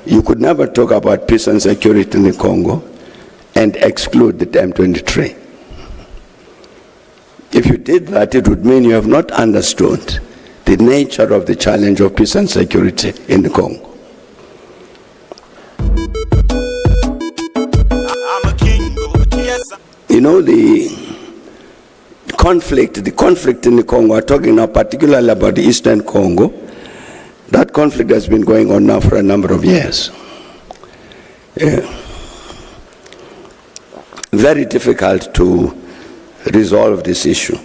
You could never talk about peace and security in the Congo and exclude the M23. If you did that, it would mean you have not understood the nature of the challenge of peace and security in the Congo. I'm a king, yes. You know, the conflict in the Congo, I'm talking now particularly about the Eastern Congo. That conflict has been going on now for a number of years. Very difficult to resolve this issue.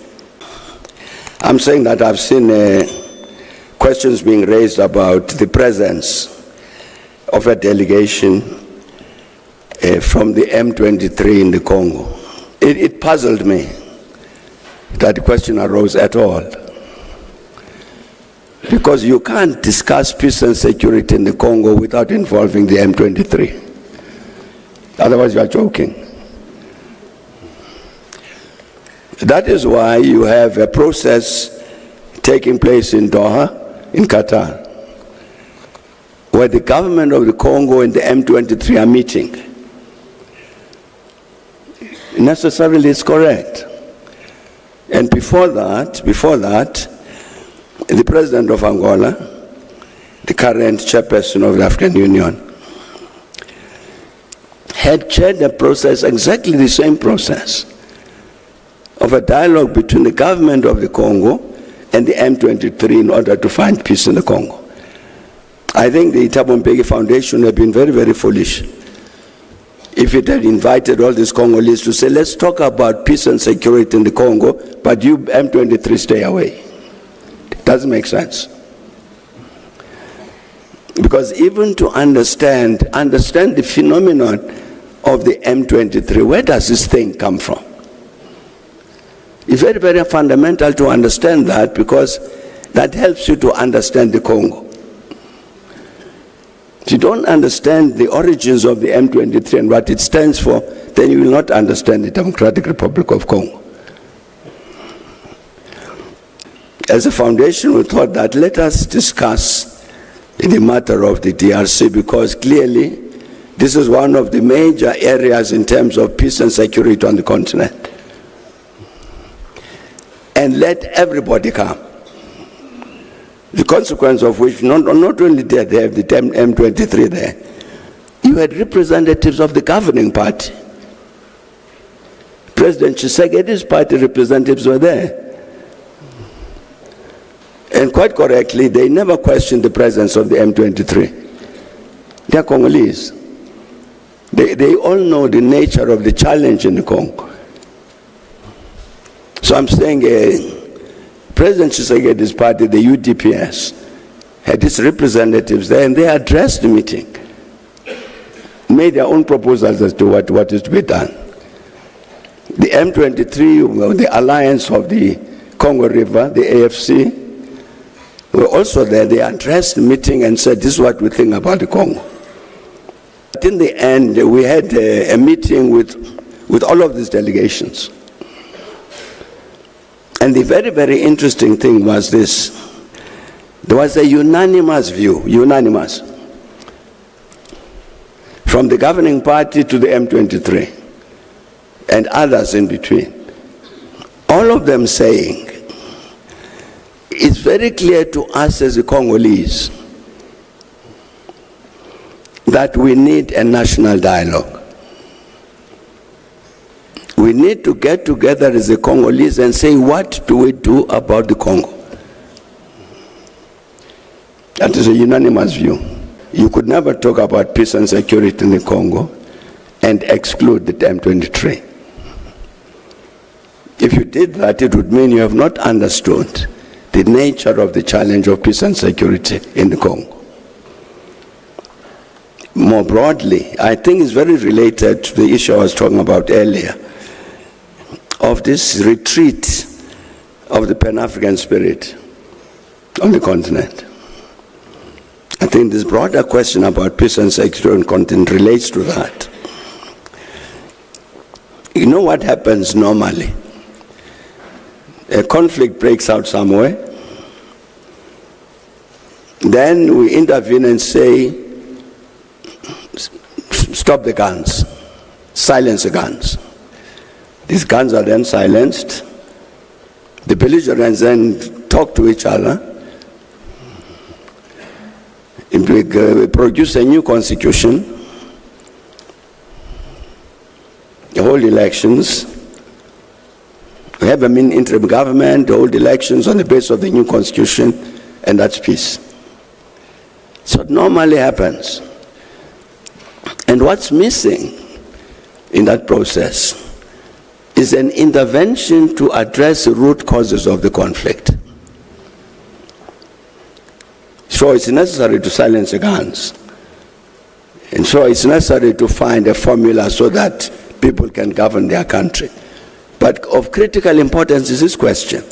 I'm saying that I've seen questions being raised about the presence of a delegation from the M23 in the Congo. It puzzled me that the question arose at all. Because you can't discuss peace and security in the Congo without involving the M23. Otherwise you are joking. That is why you have a process taking place in Doha, in Qatar, where the government of the Congo and the M23 are meeting. Necessarily it's correct. And before that, the president of Angola, the current chairperson of the African Union, had chaired a process, exactly the same process, of a dialogue between the government of the Congo and the M23 in order to find peace in the Congo. I think the Thabo Mbeki Foundation have been very, very foolish. If it had invited all these Congolese to say, let's talk about peace and security in the Congo, but you M23 stay away. It doesn't make sense. Because even to understand the phenomenon of the M23, where does this thing come from? It's very, very fundamental to understand that, because that helps you to understand the Congo. If you don't understand the origins of the M23 and what it stands for, then you will not understand the Democratic Republic of Congo. As a foundation, we thought that let us discuss the matter of the DRC, because clearly this is one of the major areas in terms of peace and security on the continent. And let everybody come. The consequence of which, not only did they have the M23 there, you had representatives of the governing party. President Tshisekedi's party representatives were there. And quite correctly, they never questioned the presence of the M23. They are Congolese. They all know the nature of the challenge in the Congo. So I'm saying President Tshisekedi's party, the UDPS, had its representatives there, and they addressed the meeting, made their own proposals as to what is to be done. The M23, the Alliance of the Congo River, the AFC, were also there. They addressed the meeting and said, this is what we think about the Congo. But in the end, we had a meeting with all of these delegations. And the very, very interesting thing was this. There was a unanimous view, from the governing party to the M23 and others in between. All of them saying, it's very clear to us as the Congolese that we need a national dialogue. We need to get together as the Congolese and say, what do we do about the Congo? That is a unanimous view. You could never talk about peace and security in the Congo and exclude the M23. If you did that, it would mean you have not understood the nature of the challenge of peace and security in the Congo. More broadly, I think it's very related to the issue I was talking about earlier, of this retreat of the Pan-African spirit on the continent. I think this broader question about peace and security on the continent relates to that. You know what happens normally? A conflict breaks out somewhere, then we intervene and say, stop the guns, silence the guns. These guns are then silenced. The belligerents then talk to each other, produce a new constitution, hold elections, have an interim government, hold elections on the basis of the new constitution, and that's peace. So it normally happens. And what's missing in that process is an intervention to address the root causes of the conflict. So it's necessary to silence the guns. And so it's necessary to find a formula so that people can govern their country. But of critical importance is this question: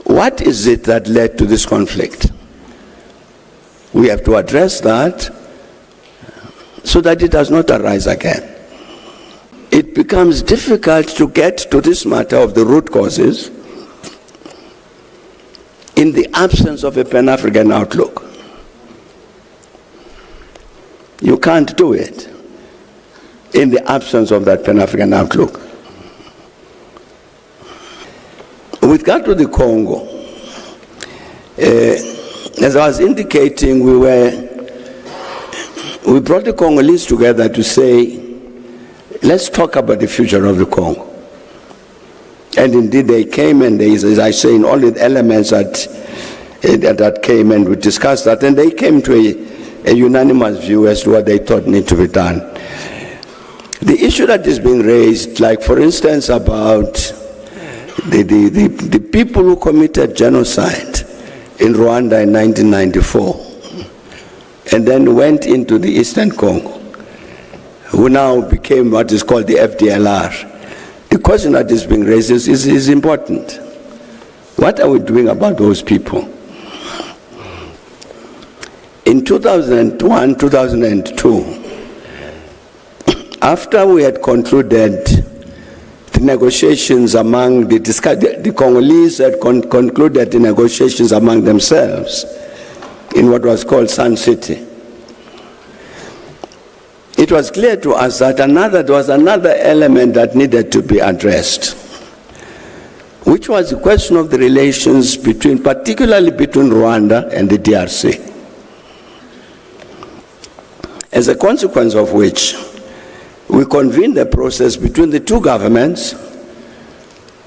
what is it that led to this conflict? We have to address that so that it does not arise again. It becomes difficult to get to this matter of the root causes in the absence of a Pan-African outlook. You can't do it in the absence of that Pan-African outlook. With regard to the Congo, as I was indicating, we brought the Congolese together to say, let's talk about the future of the Congo. And indeed they came, and they, as I say, in all the elements that came, and we discussed that, and they came to a unanimous view as to what they thought needed to be done. The issue that is being raised, like for instance about the people who committed genocide in Rwanda in 1994 and then went into the Eastern Congo, who now became what is called the FDLR. The question that is being raised is important. What are we doing about those people? In 2001, 2002, after we had concluded the negotiations among the Congolese had concluded the negotiations among themselves in what was called Sun City, it was clear to us that there was another element that needed to be addressed, which was the question of the relations particularly between Rwanda and the DRC. As a consequence of which, we convened a process between the two governments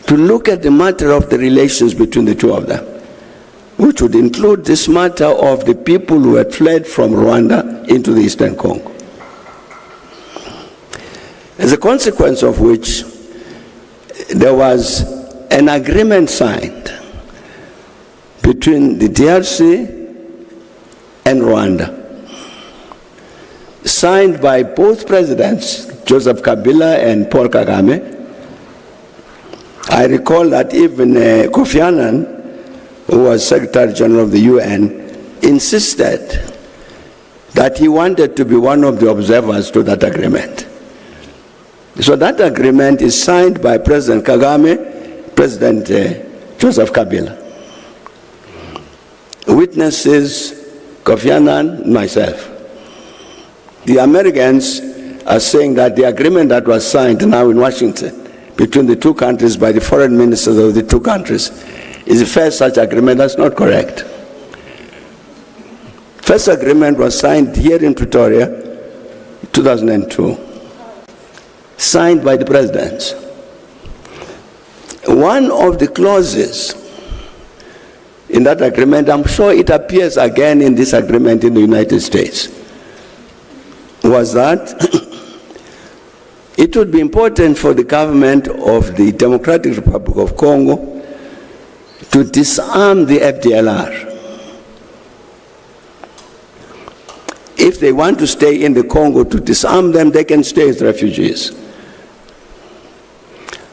to look at the matter of the relations between the two of them, which would include this matter of the people who had fled from Rwanda into the Eastern Congo. As a consequence of which, there was an agreement signed between the DRC and Rwanda, signed by both presidents, Joseph Kabila and Paul Kagame. I recall that even Kofi Annan, who was Secretary General of the UN, insisted that he wanted to be one of the observers to that agreement. So that agreement is signed by President Kagame, President Joseph Kabila. Witnesses, Kofi Annan, myself. The Americans are saying that the agreement that was signed now in Washington between the two countries by the foreign ministers of the two countries is the first such agreement. That's not correct. First agreement was signed here in Pretoria, 2002. Signed by the presidents. One of the clauses in that agreement, I'm sure it appears again in this agreement in the United States, was that it would be important for the government of the Democratic Republic of Congo to disarm the FDLR. If they want to stay in the Congo, to disarm them, they can stay as refugees.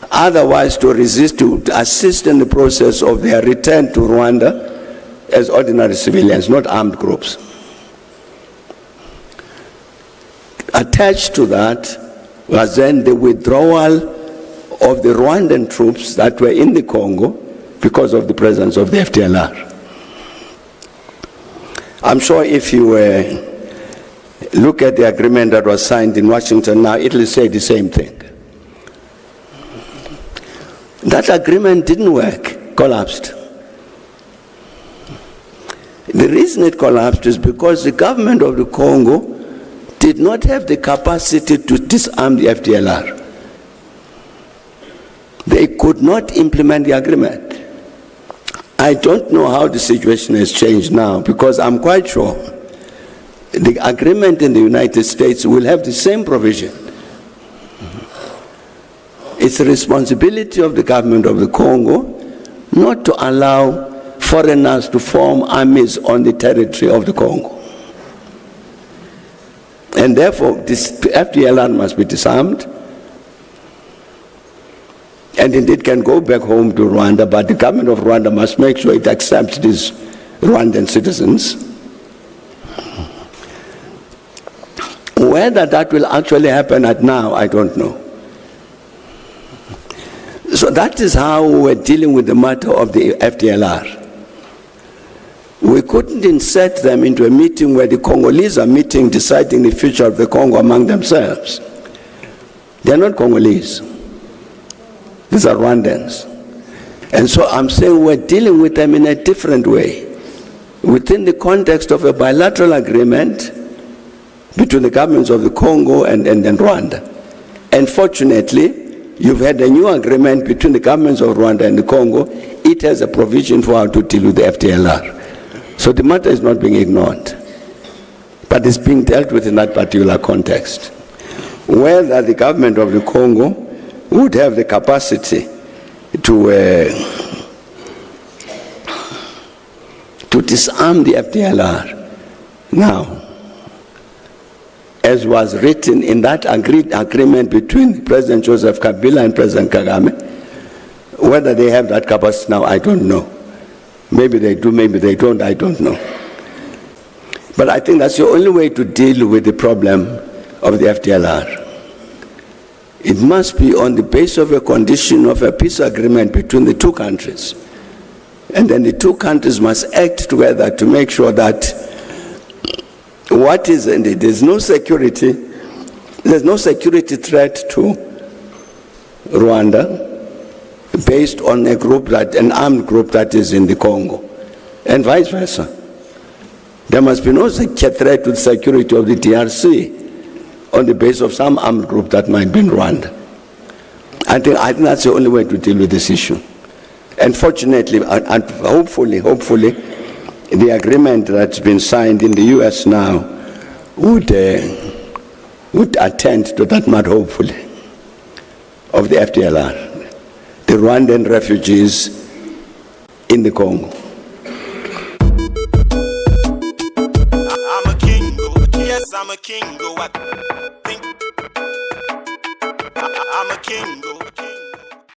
Otherwise, to assist in the process of their return to Rwanda as ordinary civilians, not armed groups. Attached to that was then the withdrawal of the Rwandan troops that were in the Congo because of the presence of the FDLR. I'm sure if you Look at the agreement that was signed in Washington now. Italy said the same thing. That agreement didn't work, collapsed. The reason it collapsed is because the government of the Congo did not have the capacity to disarm the FDLR. They could not implement the agreement. I don't know how the situation has changed now, because I'm quite sure the agreement in the United States will have the same provision. It's the responsibility of the government of the Congo not to allow foreigners to form armies on the territory of the Congo. And therefore, this FDLR must be disarmed, and indeed can go back home to Rwanda, but the government of Rwanda must make sure it accepts these Rwandan citizens. Whether that will actually happen at now, I don't know. So that is how we're dealing with the matter of the FDLR. We couldn't insert them into a meeting where the Congolese are meeting, deciding the future of the Congo among themselves. They're not Congolese. These are Rwandans. And so I'm saying we're dealing with them in a different way, within the context of a bilateral agreement between the governments of the Congo and Rwanda. And fortunately, you've had a new agreement between the governments of Rwanda and the Congo. It has a provision for how to deal with the FDLR. So the matter is not being ignored, but it's being dealt with in that particular context. Whether the government of the Congo would have the capacity to disarm the FDLR now, as was written in that agreement between President Joseph Kabila and President Kagame, whether they have that capacity now, I don't know. Maybe they do, maybe they don't, I don't know. But I think that's the only way to deal with the problem of the FDLR. It must be on the basis of a condition of a peace agreement between the two countries. And then the two countries must act together to make sure that there's no security threat to Rwanda based on an armed group that is in the Congo, and vice versa. There must be no threat to the security of the DRC on the basis of some armed group that might be in Rwanda. I think that's the only way to deal with this issue. And fortunately, and hopefully, the agreement that's been signed in the US now would attend to that matter, hopefully, of the FDLR, the Rwandan refugees in the Congo. I'm a kingo, yes, I'm a kingo. I'm a kingo.